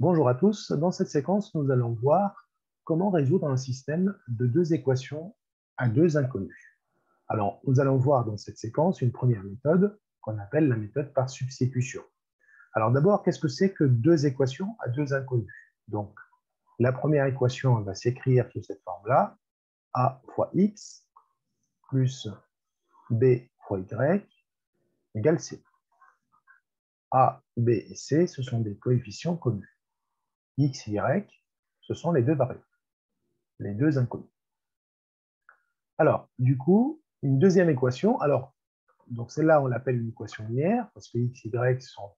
Bonjour à tous, dans cette séquence, nous allons voir comment résoudre un système de deux équations à deux inconnus. Alors, nous allons voir dans cette séquence une première méthode qu'on appelle la méthode par substitution. Alors d'abord, qu'est-ce que c'est que deux équations à deux inconnus? Donc, la première équation elle va s'écrire sous cette forme-là, a fois x plus b fois y égale c. A, b et c, ce sont des coefficients connus. X, y, ce sont les deux variables, les deux inconnus. Alors, du coup, une deuxième équation, alors, donc celle-là, on l'appelle une équation linéaire, parce que x, y sont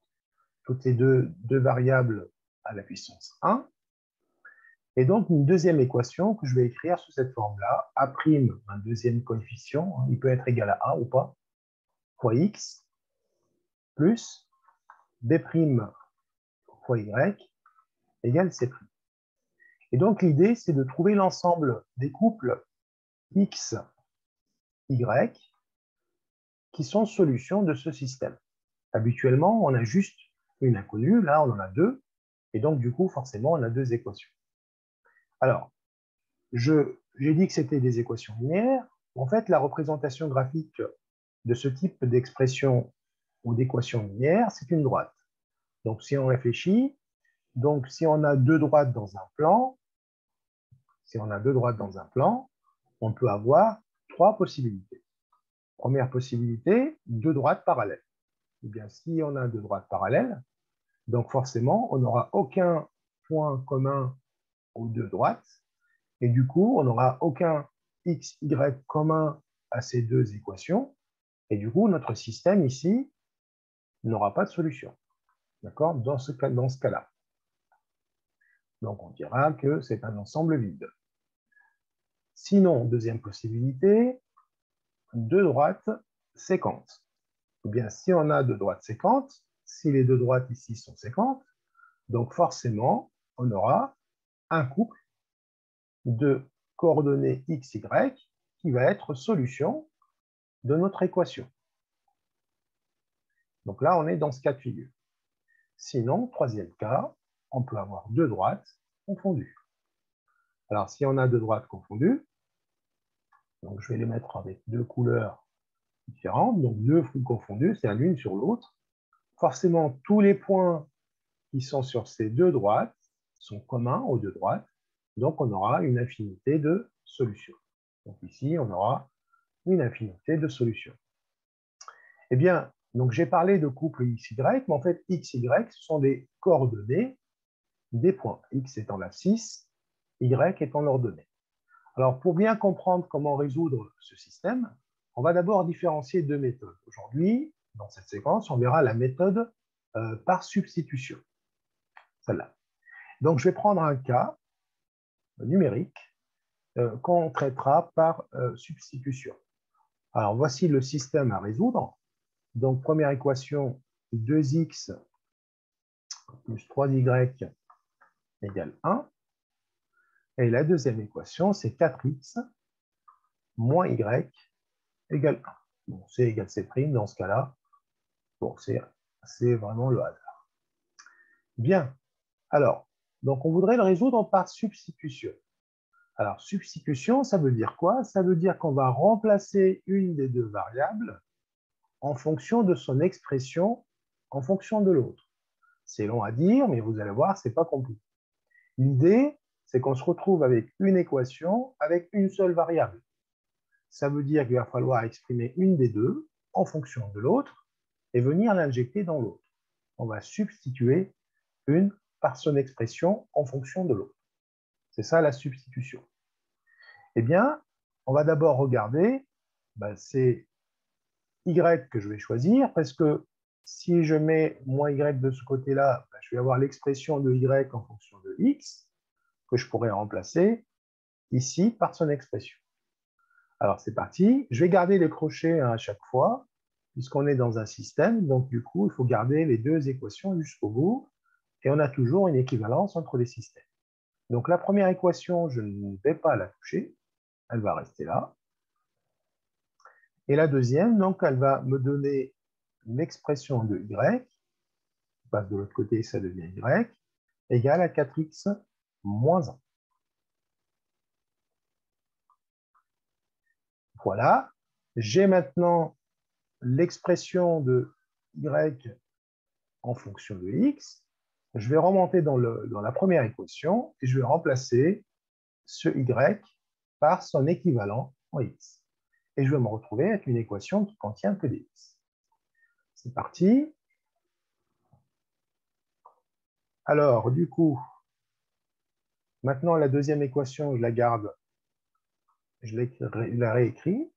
toutes les deux variables à la puissance 1. Et donc, une deuxième équation que je vais écrire sous cette forme-là, a', un deuxième coefficient, il peut être égal à a ou pas, fois x, plus b' fois y, égale c'. Et donc, l'idée, c'est de trouver l'ensemble des couples x, y, qui sont solutions de ce système. Habituellement, on a juste une inconnue, là on en a deux, et donc du coup, forcément, on a deux équations. Alors, j'ai dit que c'était des équations linéaires. En fait, la représentation graphique de ce type d'expression ou d'équation linéaire, c'est une droite. Donc, si on réfléchit, donc si on a deux droites dans un plan, on peut avoir trois possibilités. Première possibilité, deux droites parallèles. Eh bien, si on a deux droites parallèles, donc forcément, on n'aura aucun point commun aux deux droites, et du coup, on n'aura aucun x, y commun à ces deux équations, et du coup, notre système ici n'aura pas de solution. D'accord? Dans ce cas-là. Donc, on dira que c'est un ensemble vide. Sinon, deuxième possibilité, deux droites séquentes. Eh bien, si on a deux droites séquentes, si les deux droites ici sont séquentes, donc forcément, on aura un couple de coordonnées x, y qui va être solution de notre équation. Donc là, on est dans ce cas de figure. Sinon, troisième cas, on peut avoir deux droites confondues. Alors, si on a deux droites confondues, donc je vais les mettre avec deux couleurs différentes, donc deux flous confondus, c'est l'une sur l'autre. Forcément, tous les points qui sont sur ces deux droites sont communs aux deux droites, donc on aura une infinité de solutions. Donc ici, on aura une infinité de solutions. Eh bien, donc j'ai parlé de couple x, y, mais en fait, x, y, ce sont des coordonnées des points, x étant l'abscisse, y étant l'ordonnée. Alors, pour bien comprendre comment résoudre ce système, on va d'abord différencier deux méthodes. Aujourd'hui, dans cette séquence, on verra la méthode par substitution, celle-là. Donc, je vais prendre un cas numérique qu'on traitera par substitution. Alors, voici le système à résoudre. Donc, première équation, 2x plus 3y égale 1. Et la deuxième équation, c'est 4x moins y égale 1. Bon, c égale c', dans ce cas-là, bon, c'est vraiment le hasard. Bien, alors, donc on voudrait le résoudre par substitution. Alors, substitution, ça veut dire quoi? Ça veut dire qu'on va remplacer une des deux variables en fonction de son expression, en fonction de l'autre. C'est long à dire, mais vous allez voir, ce n'est pas compliqué. L'idée, c'est qu'on se retrouve avec une équation avec une seule variable. Ça veut dire qu'il va falloir exprimer une des deux en fonction de l'autre et venir l'injecter dans l'autre. On va substituer une par son expression en fonction de l'autre. C'est ça la substitution. Eh bien, on va d'abord regarder, c'est y que je vais choisir, parce que si je mets moins y de ce côté-là, je vais avoir l'expression de y en fonction de x, que je pourrais remplacer ici par son expression. Alors c'est parti, je vais garder les crochets à chaque fois, puisqu'on est dans un système, donc du coup, il faut garder les deux équations jusqu'au bout, et on a toujours une équivalence entre les systèmes. Donc la première équation, je ne vais pas la toucher, elle va rester là. Et la deuxième, donc, elle va me donner une expression de y, qui passe de l'autre côté, ça devient y, égale à 4x moins 1. Voilà, j'ai maintenant l'expression de y en fonction de x. Je vais remonter dans la première équation et je vais remplacer ce y par son équivalent en x. Et je vais me retrouver avec une équation qui contient que des x. C'est parti. Alors, du coup, maintenant la deuxième équation, je la garde, je la réécris.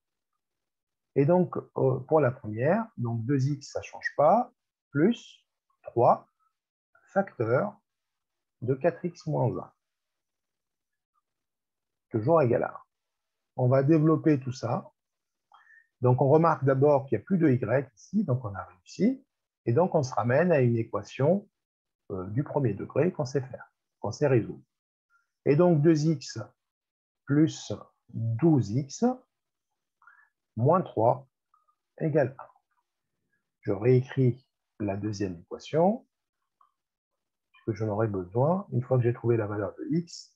Et donc, pour la première, donc 2x, ça ne change pas, plus 3 facteur de 4x moins 1, toujours égal à 1. On va développer tout ça. Donc, on remarque d'abord qu'il n'y a plus de y ici, donc on a réussi. Et donc, on se ramène à une équation du premier degré qu'on sait faire, qu'on sait résoudre. Et donc, 2x plus 12x moins 3 égale 1. Je réécris la deuxième équation, puisque j'en aurai besoin. Une fois que j'ai trouvé la valeur de x,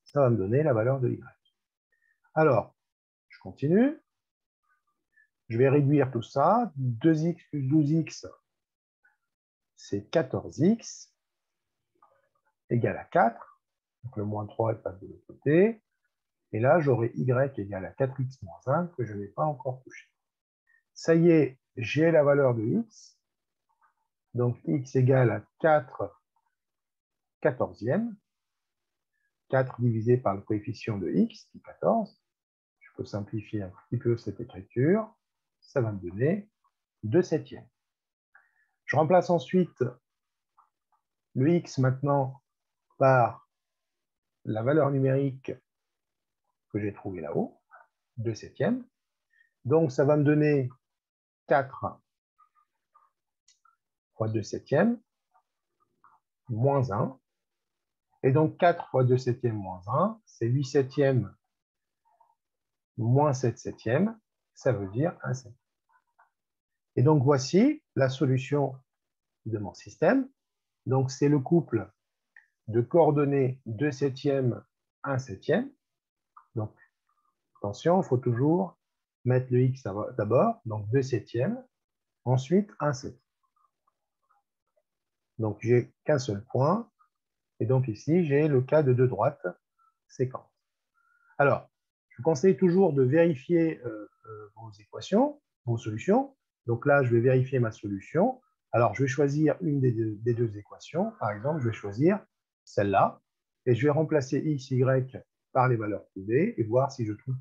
ça va me donner la valeur de y. Alors, je continue. Je vais réduire tout ça. 2x plus 12x, c'est 14x, égale à 4. Donc le moins 3 passe de l'autre côté. Et là, j'aurai y égale à 4x moins 1 que je n'ai pas encore touché. Ça y est, j'ai la valeur de x. Donc x égale à 4 quatorzièmes. 4 divisé par le coefficient de x, qui est 14. Je peux simplifier un petit peu cette écriture. Ça va me donner 2 septièmes. Je remplace ensuite le x maintenant par la valeur numérique que j'ai trouvée là-haut, 2 septièmes. Donc, ça va me donner 4 fois 2 septièmes moins 1. Et donc, 4 fois 2 septièmes moins 1, c'est 8 septièmes moins 7 septièmes. Ça veut dire 1 septième. Et donc, voici la solution de mon système. Donc, c'est le couple de coordonnées 2 septièmes, 1 septième. Donc, attention, il faut toujours mettre le x d'abord, donc 2 septièmes, ensuite 1 septième. Donc, j'ai qu'un seul point. Et donc, ici, j'ai le cas de deux droites séquentes. Alors, je vous conseille toujours de vérifier vos équations, vos solutions. Donc là, je vais vérifier ma solution. Alors, je vais choisir une des deux équations. Par exemple, je vais choisir celle-là. Et je vais remplacer x, y par les valeurs trouvées et voir si je trouve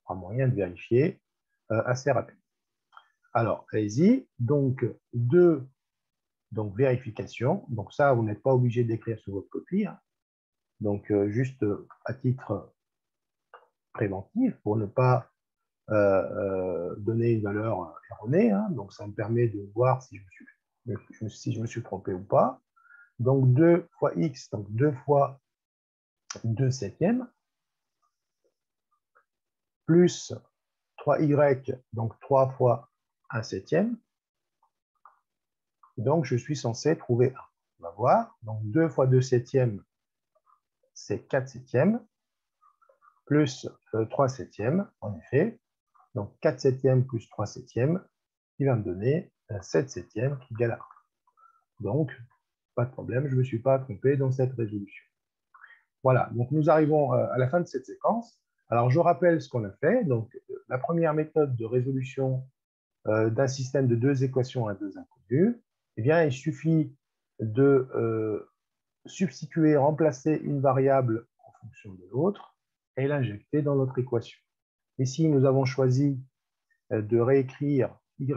un moyen de vérifier assez rapide. Alors, allez-y. Donc, vérification. Donc ça, vous n'êtes pas obligé d'écrire sur votre copie. Hein. Donc, juste à titre préventif, pour ne pas donner une valeur erronée. Hein. Donc, ça me permet de voir si je me suis trompé ou pas. Donc, 2 fois x, donc 2 fois 2 septièmes, plus 3y, donc 3 fois 1 septième. Donc, je suis censé trouver 1. On va voir. Donc, 2 fois 2 septièmes, c'est 4 septièmes, plus 3 septièmes, en effet. Donc, 4 septièmes plus 3 septièmes, qui va me donner 7 septièmes qui égale à 1. Donc, pas de problème, je ne me suis pas trompé dans cette résolution. Voilà, donc nous arrivons à la fin de cette séquence. Alors, je rappelle ce qu'on a fait. Donc, la première méthode de résolution d'un système de deux équations à deux inconnues, eh bien, il suffit de substituer, remplacer une variable en fonction de l'autre et l'injecter dans notre équation. Ici, nous avons choisi de réécrire y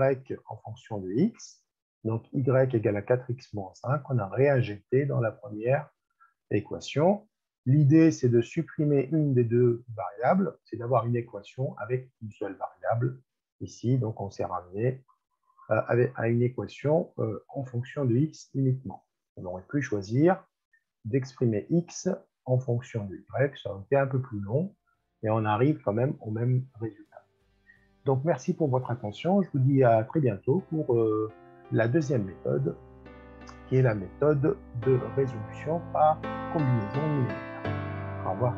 en fonction de x. Donc, y égale à 4x moins 5. On a réinjecté dans la première équation. L'idée, c'est de supprimer une des deux variables, c'est d'avoir une équation avec une seule variable. Ici, donc, on s'est ramené à une équation en fonction de x uniquement. On aurait pu choisir d'exprimer x en fonction de y. Ça aurait été un peu plus long, mais on arrive quand même au même résultat. Donc, merci pour votre attention. Je vous dis à très bientôt pour la deuxième méthode qui est la méthode de résolution par combinaison linéaire. Au revoir.